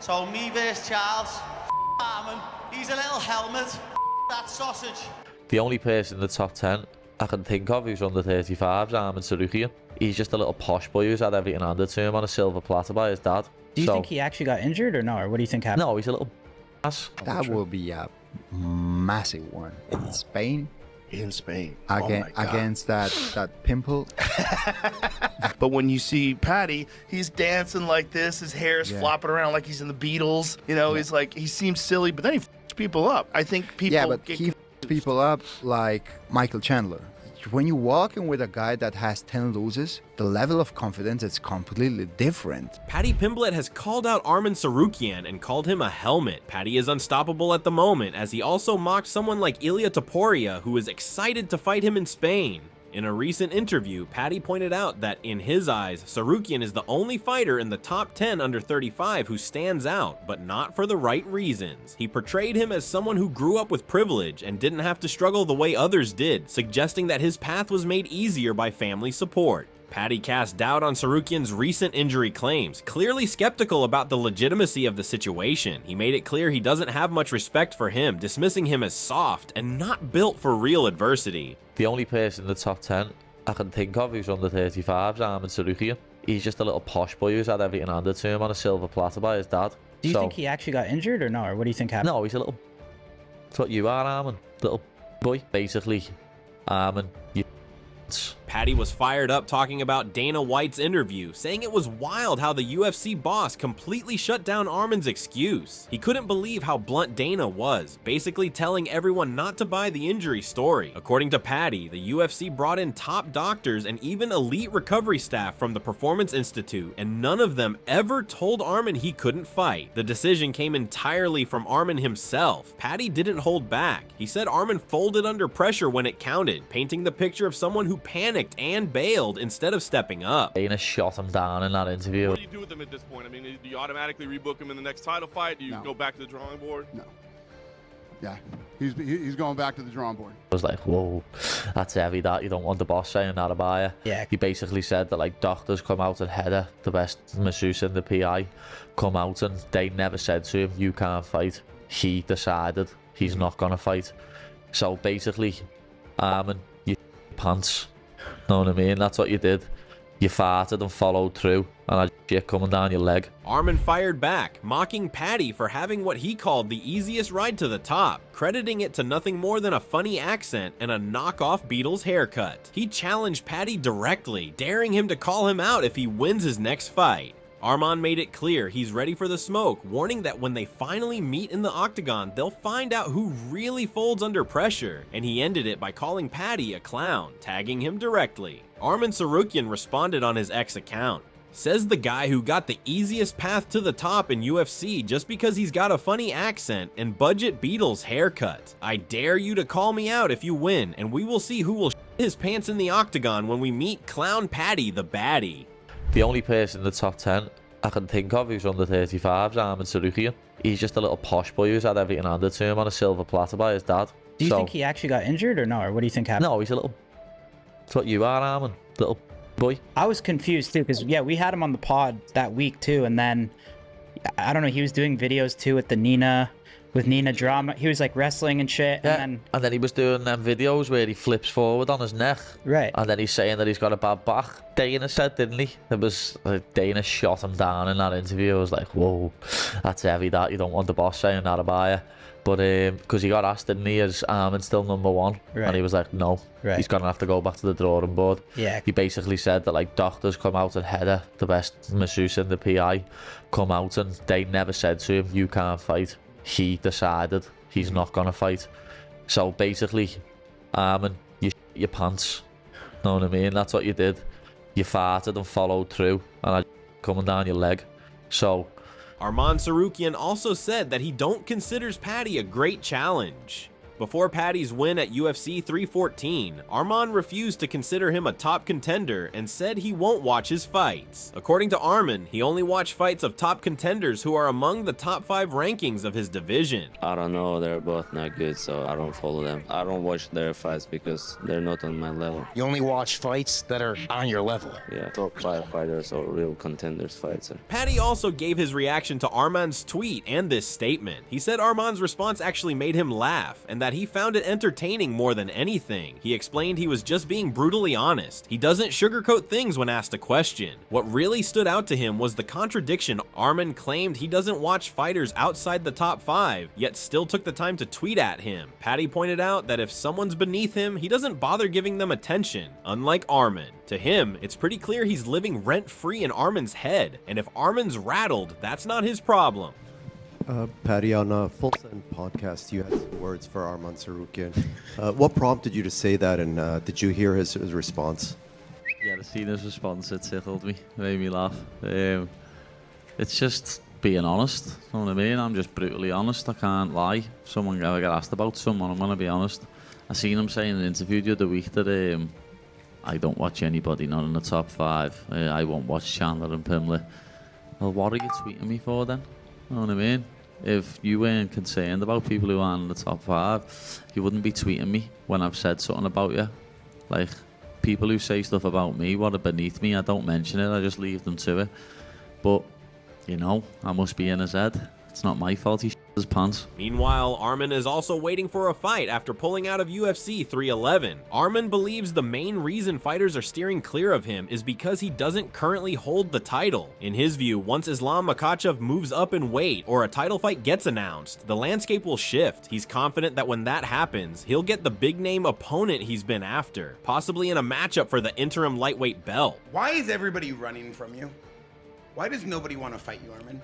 So me versus Charles. Arman, he's a little helmet. That sausage. The only person in the top 10 I can think of who's under 35 is Arman Tsarukyan. He's just a little posh boy who's had everything handed to him on a silver platter by his dad. Do you think he actually got injured or no? Or what do you think happened? No, he's a little ass. That will be a massive one in Spain. In Spain. Against that pimple. But when you see Paddy, he's dancing like this. His hair's flopping around like he's in the Beatles. You know, he's like, he seems silly, but then he f***s people up. I think people he f***s people up like Michael Chandler. When you're walking with a guy that has 10 loses, the level of confidence is completely different. Paddy Pimblett has called out Arman Tsarukyan and called him a helmet. Paddy is unstoppable at the moment, as he also mocked someone like Ilia Topuria, who is excited to fight him in Spain. In a recent interview, Paddy pointed out that in his eyes, Tsarukyan is the only fighter in the top 10 under 35 who stands out, but not for the right reasons. He portrayed him as someone who grew up with privilege and didn't have to struggle the way others did, suggesting that his path was made easier by family support. Paddy cast doubt on Tsarukyan's recent injury claims, clearly skeptical about the legitimacy of the situation. He made it clear he doesn't have much respect for him, dismissing him as soft and not built for real adversity. The only person in the top 10 I can think of who's under 35 is Arman Tsarukyan. He's just a little posh boy who's had everything handed to him on a silver platter by his dad. Do you think he actually got injured or no? Or what do you think happened? No, he's a little... That's what you are, Arman. Little boy. Basically, Arman, you... Paddy was fired up talking about Dana White's interview, saying it was wild how the UFC boss completely shut down Arman's excuse. He couldn't believe how blunt Dana was, basically telling everyone not to buy the injury story. According to Paddy, the UFC brought in top doctors and even elite recovery staff from the Performance Institute, and none of them ever told Arman he couldn't fight. The decision came entirely from Arman himself. Paddy didn't hold back. He said Arman folded under pressure when it counted, painting the picture of someone who panicked and bailed instead of stepping up. Dana shot him down in that interview. What do you do with him at this point? I mean, do you automatically rebook him in the next title fight? Do you go back to the drawing board? No. Yeah, he's going back to the drawing board. I was like, whoa, that's heavy, that. You don't want the boss saying that about you. Yeah. He basically said that, like, doctors come out and Heather, the best masseuse in the PI, come out and they never said to him, you can't fight. He decided he's not going to fight. So basically, Arman, you pants. Know what I mean? That's what you did. You farted and followed through, and had shit coming down your leg. Arman fired back, mocking Paddy for having what he called the easiest ride to the top, crediting it to nothing more than a funny accent and a knockoff Beatles haircut. He challenged Paddy directly, daring him to call him out if he wins his next fight. Arman made it clear he's ready for the smoke, warning that when they finally meet in the octagon, they'll find out who really folds under pressure, and he ended it by calling Paddy a clown, tagging him directly. Arman Tsarukyan responded on his X account. Says the guy who got the easiest path to the top in UFC just because he's got a funny accent and budget Beatles haircut. I dare you to call me out if you win, and we will see who will shit his pants in the octagon when we meet Clown Paddy the baddie. The only person in the top 10 I can think of who's under 35 is Arman Tsarukyan. He's just a little posh boy who's had everything handed to him on a silver platter by his dad. Do you think he actually got injured or no? Or what do you think happened? No, he's a little... That's what you are, Arman. Little boy. I was confused too, because yeah, we had him on the pod that week too, and then I don't know, he was doing videos too with Nina drama. He was like wrestling and shit. Yeah, and then he was doing them videos where he flips forward on his neck. Right. And then he's saying that he's got a bad back. Dana said, didn't he? It was Dana shot him down in that interview. I was like, whoa, that's heavy, that. You don't want the boss saying that about you. But because he got asked, didn't he, is Arman still #1? Right. And he was like, no, he's going to have to go back to the drawing board. Yeah. He basically said that, like, doctors come out and Heather, the best masseuse in the PI, come out and they never said to him, you can't fight. He decided he's not going to fight. So basically, Arman, you shit your pants. Know what I mean? That's what you did. You farted and followed through, and had coming down your leg. So... Arman Tsarukyan also said that he don't considers Paddy a great challenge. Before Paddy's win at UFC 314, Arman refused to consider him a top contender and said he won't watch his fights. According to Arman, he only watched fights of top contenders who are among the top 5 rankings of his division. I don't know, they're both not good, so I don't follow them. I don't watch their fights because they're not on my level. You only watch fights that are on your level. Yeah, top 5 fighters or real contenders fights. Paddy also gave his reaction to Arman's tweet and this statement. He said Arman's response actually made him laugh and that he found it entertaining more than anything. He explained he was just being brutally honest. He doesn't sugarcoat things when asked a question. What really stood out to him was the contradiction. Arman claimed he doesn't watch fighters outside the top 5, yet still took the time to tweet at him. Paddy pointed out that if someone's beneath him, he doesn't bother giving them attention, unlike Arman. To him, it's pretty clear he's living rent-free in Arman's head, and if Arman's rattled, that's not his problem. Paddy, on a Full Send podcast, you had some words for Arman Tsarukyan. What prompted you to say that, and did you hear his response? Yeah, to see his response, it tickled me, made me laugh. It's just being honest, you know what I mean? I'm just brutally honest, I can't lie. If someone ever get asked about someone, I'm going to be honest. I seen him say in an interview the other week that I don't watch anybody not in the top 5. I won't watch Chandler and Pimblett. Well, what are you tweeting me for then? You know what I mean? If you weren't concerned about people who aren't in the top 5, you wouldn't be tweeting me when I've said something about you. Like, people who say stuff about me, what are beneath me, I don't mention it, I just leave them to it. But, you know, I must be in his head. It's not my fault he his pants. Meanwhile, Arman is also waiting for a fight after pulling out of UFC 311. Arman believes the main reason fighters are steering clear of him is because he doesn't currently hold the title. In his view, once Islam Makhachev moves up in weight or a title fight gets announced, the landscape will shift. He's confident that when that happens, he'll get the big name opponent he's been after, possibly in a matchup for the interim lightweight belt. Why is everybody running from you? Why does nobody want to fight you, Arman?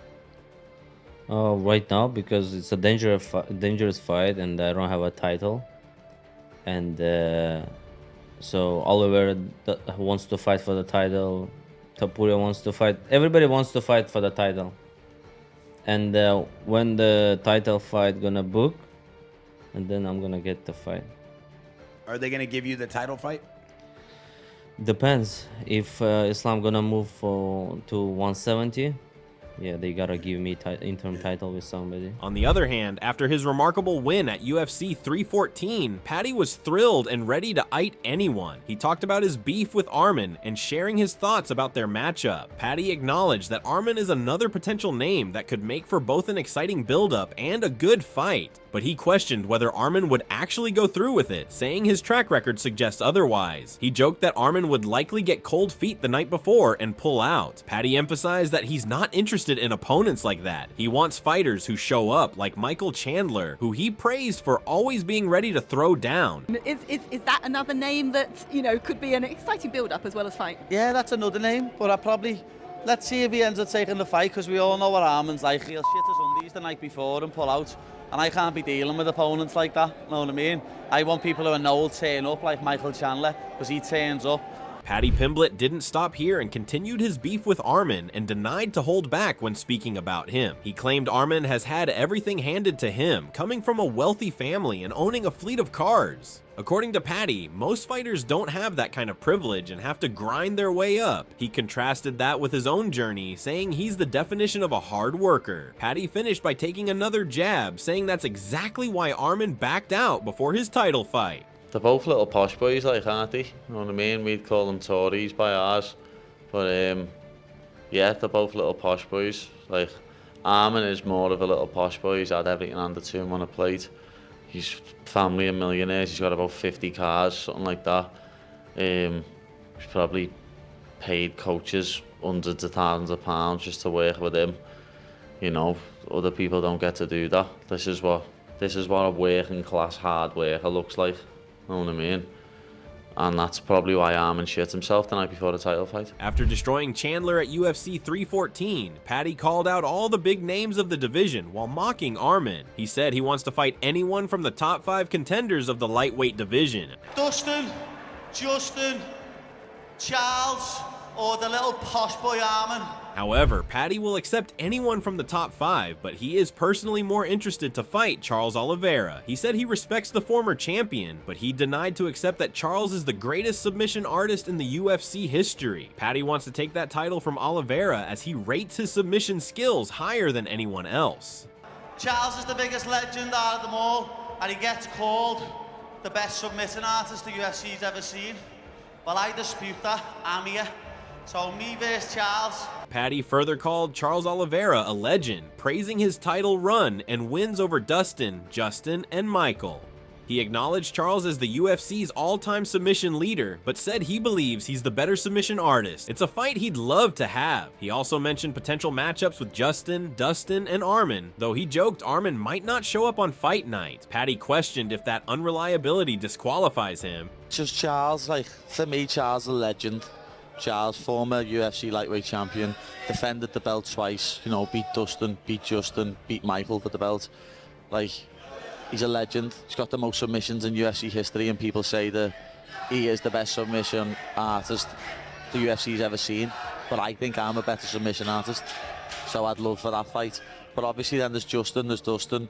Right now, because it's a dangerous fight and I don't have a title. And so Oliver wants to fight for the title. Topuria wants to fight. Everybody wants to fight for the title. And when the title fight gonna book, and then I'm gonna get the fight. Are they gonna give you the title fight? Depends. If Islam gonna move to 170, yeah, they gotta give me interim title with somebody. On the other hand, after his remarkable win at UFC 314, Paddy was thrilled and ready to fight anyone. He talked about his beef with Arman and sharing his thoughts about their matchup. Paddy acknowledged that Arman is another potential name that could make for both an exciting build-up and a good fight, but he questioned whether Arman would actually go through with it, saying his track record suggests otherwise. He joked that Arman would likely get cold feet the night before and pull out. Paddy emphasized that he's not interested in opponents like that. He wants fighters who show up, like Michael Chandler, who he praised for always being ready to throw down. Is that another name that, you know, could be an exciting build-up as well as fight? Yeah, that's another name, but I probably... Let's see if he ends up taking the fight, because we all know what Arman's like. He'll shit his undies the night before and pull out. And I can't be dealing with opponents like that, you know what I mean? I want people who know will turn up, like Michael Chandler, because he turns up. Paddy Pimblett didn't stop here and continued his beef with Arman and denied to hold back when speaking about him. He claimed Arman has had everything handed to him, coming from a wealthy family and owning a fleet of cars. According to Paddy, most fighters don't have that kind of privilege and have to grind their way up. He contrasted that with his own journey, saying he's the definition of a hard worker. Paddy finished by taking another jab, saying that's exactly why Arman backed out before his title fight. They're both little posh boys, like, aren't they? You know what I mean? We'd call them Tories by ours. But, yeah, they're both little posh boys. Like, Arman is more of a little posh boy. He's had everything handed to him on a plate. He's family and millionaires. He's got about 50 cars, something like that. He's probably paid coaches hundreds of thousands of pounds just to work with him. You know, other people don't get to do that. This is what a working class hard worker looks like. You know what I mean? And that's probably why Arman shit himself the night before the title fight. After destroying Chandler at UFC 314, Paddy called out all the big names of the division while mocking Arman. He said he wants to fight anyone from the top 5 contenders of the lightweight division. Dustin, Justin, Charles, or the little posh boy Arman. However, Paddy will accept anyone from the top 5, but he is personally more interested to fight Charles Oliveira. He said he respects the former champion, but he denied to accept that Charles is the greatest submission artist in the UFC history. Paddy wants to take that title from Oliveira as he rates his submission skills higher than anyone else. Charles is the biggest legend out of them all, and he gets called the best submitting artist the UFC's ever seen. Well, I dispute that. I'm here. So me versus Charles. Paddy further called Charles Oliveira a legend, praising his title run and wins over Dustin, Justin, and Michael. He acknowledged Charles as the UFC's all-time submission leader, but said he believes he's the better submission artist. It's a fight he'd love to have. He also mentioned potential matchups with Justin, Dustin, and Arman, though he joked Arman might not show up on fight night. Paddy questioned if that unreliability disqualifies him. Just Charles, like, for me, Charles is a legend. Charles, former UFC lightweight champion, defended the belt twice, you know, beat Dustin, beat Justin, beat Michael for the belt. Like, he's a legend. He's got the most submissions in UFC history, and people say that he is the best submission artist the UFC's ever seen. But I think I'm a better submission artist, so I'd love for that fight. But obviously then there's Justin, there's Dustin,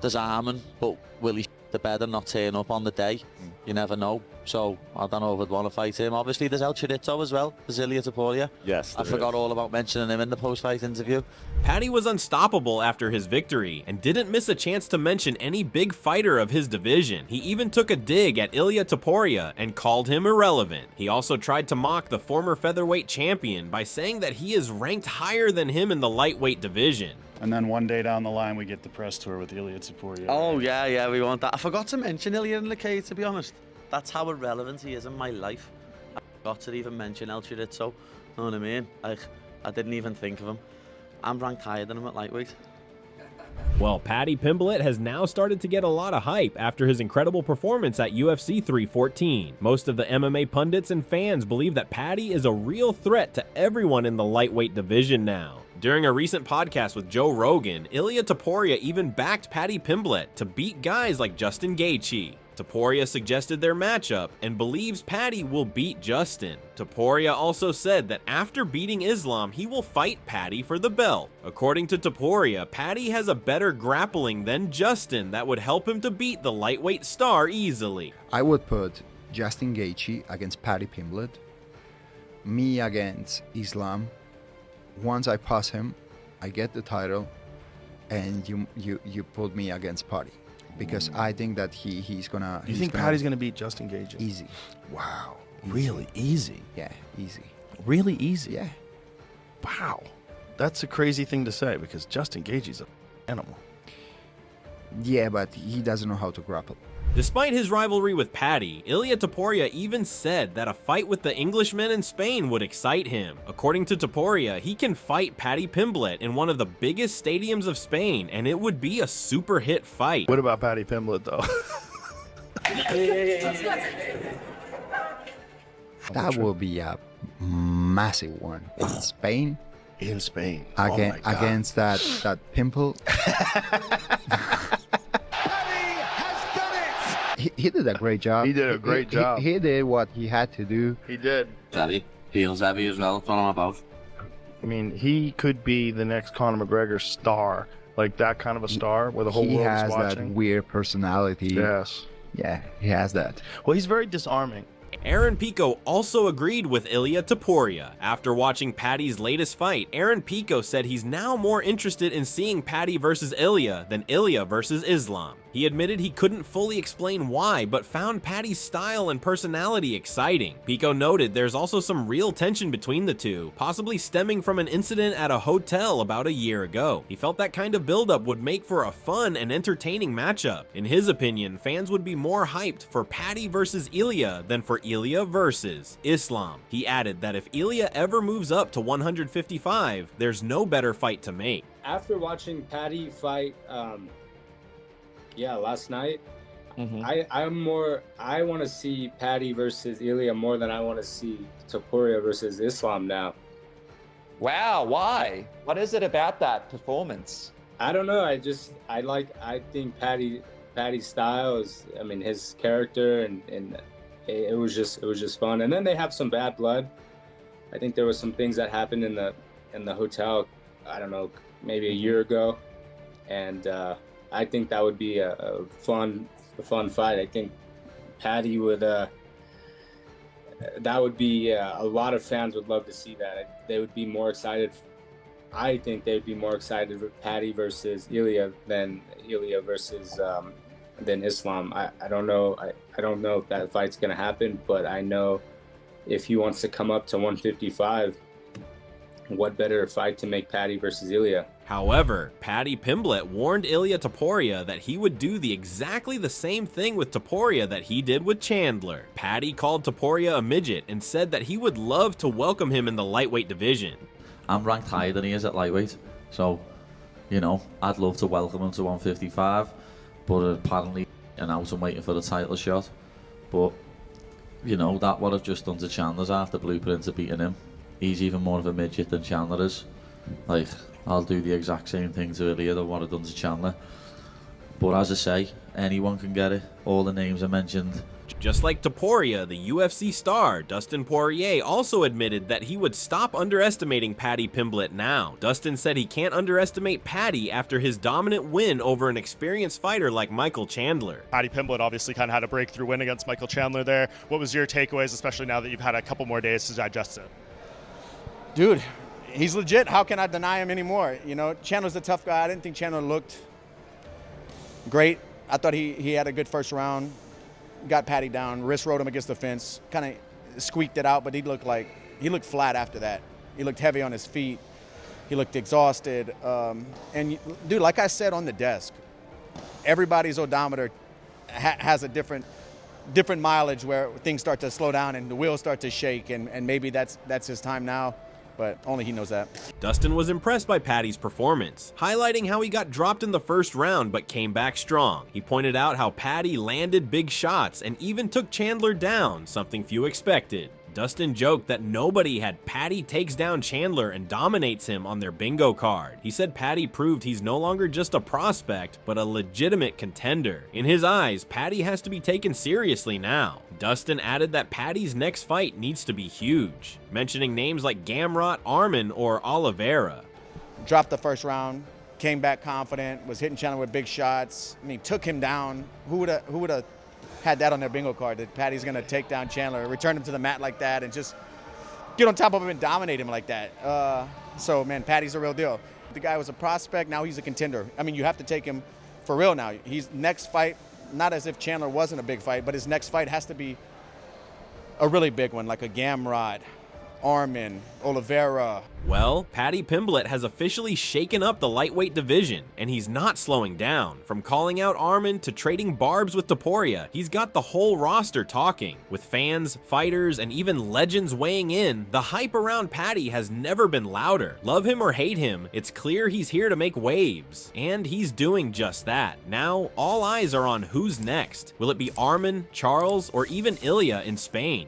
there's Arman, but will he the bed and not turn up on the day? You never know. So I don't know if I'd want to fight him. Obviously there's El Chirito as well, there's Ilia Topuria. Yes, I forgot all about mentioning him in the post-fight interview. Paddy was unstoppable after his victory and didn't miss a chance to mention any big fighter of his division. He even took a dig at Ilia Topuria and called him irrelevant. He also tried to mock the former featherweight champion by saying that he is ranked higher than him in the lightweight division. And then one day down the line, we get the press tour with Ilia Topuria. Oh, yeah, we want that. I forgot to mention Ilia in the cage, to be honest. That's how irrelevant he is in my life. I forgot to even mention El Chirito. You know what I mean? I didn't even think of him. I'm ranked higher than him at lightweight. Well, Paddy Pimblett has now started to get a lot of hype after his incredible performance at UFC 314. Most of the MMA pundits and fans believe that Paddy is a real threat to everyone in the lightweight division now. During a recent podcast with Joe Rogan, Ilia Topuria even backed Paddy Pimblett to beat guys like Justin Gaethje. Topuria suggested their matchup and believes Paddy will beat Justin. Topuria also said that after beating Islam, he will fight Paddy for the belt. According to Topuria, Paddy has a better grappling than Justin that would help him to beat the lightweight star easily. I would put Justin Gaethje against Paddy Pimblett, me against Islam. Once I pass him, I get the title, and you put me against Paddy. Because I think that he's gonna... You think Paddy's gonna beat Justin Gaethje? Easy. Wow. Really easy? Yeah, easy. Really easy? Yeah. Wow. That's a crazy thing to say because Justin Gaethje's an animal. Yeah, but he doesn't know how to grapple. Despite his rivalry with Paddy, Ilia Topuria even said that a fight with the Englishman in Spain would excite him. According to Topuria, he can fight Paddy Pimblett in one of the biggest stadiums of Spain, and it would be a super hit fight. What about Paddy Pimblett, though? That will be a massive one. In Spain? In Spain. Against that pimple. He did a great job. He did a great job. He did what he had to do. He did. Heavy. Feels heavy as well. That's what I'm about. I mean, he could be the next Conor McGregor star. Like that kind of a star where the whole world is watching. He has that weird personality. Yes. Yeah, he has that. Well, he's very disarming. Aaron Pico also agreed with Ilia Topuria. After watching Paddy's latest fight, Aaron Pico said he's now more interested in seeing Paddy versus Ilia than Ilia versus Islam. He admitted he couldn't fully explain why, but found Paddy's style and personality exciting. Pico noted there's also some real tension between the two, possibly stemming from an incident at a hotel about a year ago. He felt that kind of buildup would make for a fun and entertaining matchup. In his opinion, fans would be more hyped for Paddy versus Ilia than for Ilia versus Islam. He added that if Ilia ever moves up to 155, there's no better fight to make. After watching Paddy fight, last night, I want to see Paddy versus Ilia more than I want to see Topuria versus Islam now. Wow, why? What is it about that performance? I don't know. I think Paddy's style is, I mean, his character and it was just fun. And then they have some bad blood. I think there was some things that happened in in the hotel, I don't know, maybe a year ago, and I think that would be a fun fight. I think Paddy would. That would be a lot of fans would love to see that. They would be more excited. I think they'd be more excited with Paddy versus Ilya than Ilya versus than Islam. I don't know. I don't know if that fight's gonna happen, but I know if he wants to come up to 155, what better fight to make Paddy versus Ilya? However, Paddy Pimblett warned Ilya Topuria that he would do exactly the same thing with Topuria that he did with Chandler. Paddy called Topuria a midget and said that he would love to welcome him in the lightweight division. I'm ranked higher than he is at lightweight, so, you know, I'd love to welcome him to 155, but apparently and out and waiting for the title shot. But, you know, that what I've just done to Chandler's after blueprint to beating him. He's even more of a midget than Chandler is. Like, I'll do the exact same thing to Ilya than what I've done to Chandler. But as I say, anyone can get it. All the names I mentioned. Just like Topuria, the UFC star, Dustin Poirier also admitted that he would stop underestimating Paddy Pimblett now. Dustin said he can't underestimate Paddy after his dominant win over an experienced fighter like Michael Chandler. Paddy Pimblett obviously kind of had a breakthrough win against Michael Chandler there. What was your takeaways, especially now that you've had a couple more days to digest it? Dude, he's legit. How can I deny him anymore? You know, Chandler's a tough guy. I didn't think Chandler looked great. I thought he had a good first round. Got Paddy down, wrist rode him against the fence, kind of squeaked it out, but he looked flat after that. He looked heavy on his feet. He looked exhausted. And dude, like I said on the desk, everybody's odometer has a different mileage where things start to slow down and the wheels start to shake, and maybe that's his time now. But only he knows that. Dustin was impressed by Paddy's performance, highlighting how he got dropped in the first round but came back strong. He pointed out how Paddy landed big shots and even took Chandler down, something few expected. Dustin joked that nobody had Paddy takes down Chandler and dominates him on their bingo card. He said Paddy proved he's no longer just a prospect, but a legitimate contender. In his eyes, Paddy has to be taken seriously now. Dustin added that Paddy's next fight needs to be huge, mentioning names like Gamrot, Arman, or Oliveira. Dropped the first round, came back confident, was hitting Chandler with big shots. I mean, took him down. Who would have had that on their bingo card, that Paddy's going to take down Chandler, return him to the mat like that, and just get on top of him and dominate him like that. So, man, Paddy's a real deal. The guy was a prospect, now he's a contender. I mean, you have to take him for real now. His next fight, not as if Chandler wasn't a big fight, but his next fight has to be a really big one, like a Gamrot, Arman, Oliveira. Well, Paddy Pimblett has officially shaken up the lightweight division, and he's not slowing down. From calling out Arman to trading barbs with Topuria, he's got the whole roster talking. With fans, fighters, and even legends weighing in, the hype around Paddy has never been louder. Love him or hate him, it's clear he's here to make waves. And he's doing just that. Now, all eyes are on who's next. Will it be Arman, Charles, or even Ilya in Spain?